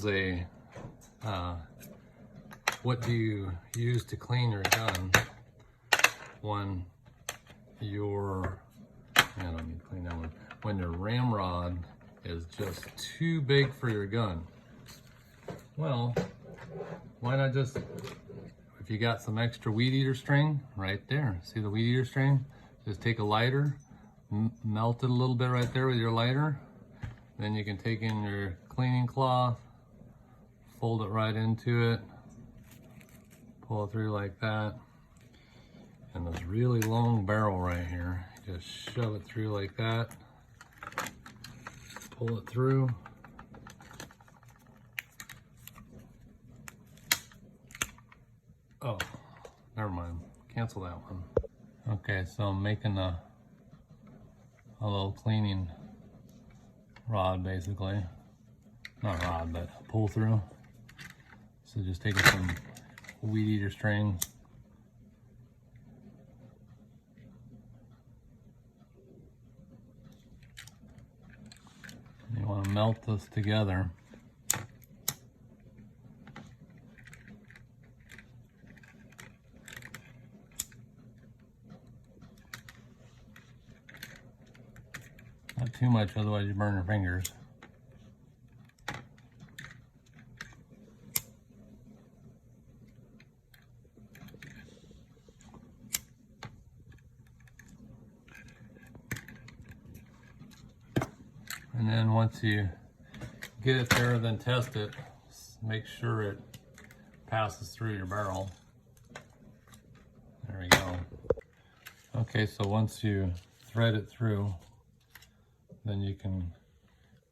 is a, what do you use to clean your gun when your, I don't need to clean that one, when your ramrod is just too big for your gun? Well, why not just, if you got some extra weed eater string right there, see the weed eater string? Just take a lighter, melt it a little bit right there with your lighter. Then you can take in your cleaning cloth, fold it right into it, pull it through like that. And this really long barrel right here, just shove it through like that, pull it through. Oh, never mind, cancel that one. Okay, so I'm making a little cleaning rod, basically. Not rod, but a pull through. So just taking some weed eater string, you want to melt this together. Not too much, otherwise you burn your fingers. And then once you get it there, then test it. Make sure it passes through your barrel. There we go. Okay, so once you thread it through, then you can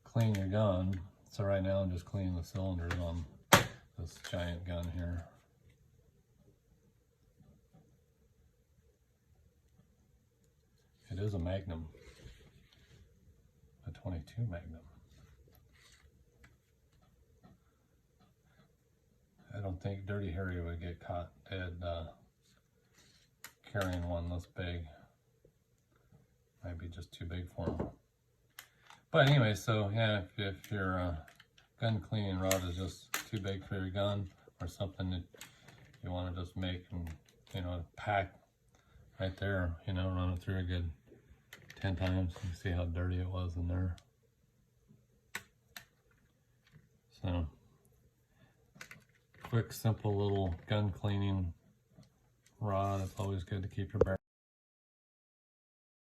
clean your gun. So right now I'm just cleaning the cylinders on this giant gun here. It is a Magnum, a 22 Magnum. I don't think Dirty Harry would get caught dead carrying one this big. Might be just too big for him. But anyway, so yeah, if your gun cleaning rod is just too big for your gun, or something that you want to just make and, you know, pack right there, you know, run it through a good 10 times. You see how dirty it was in there. So, quick, simple little gun cleaning rod. It's always good to keep your barrel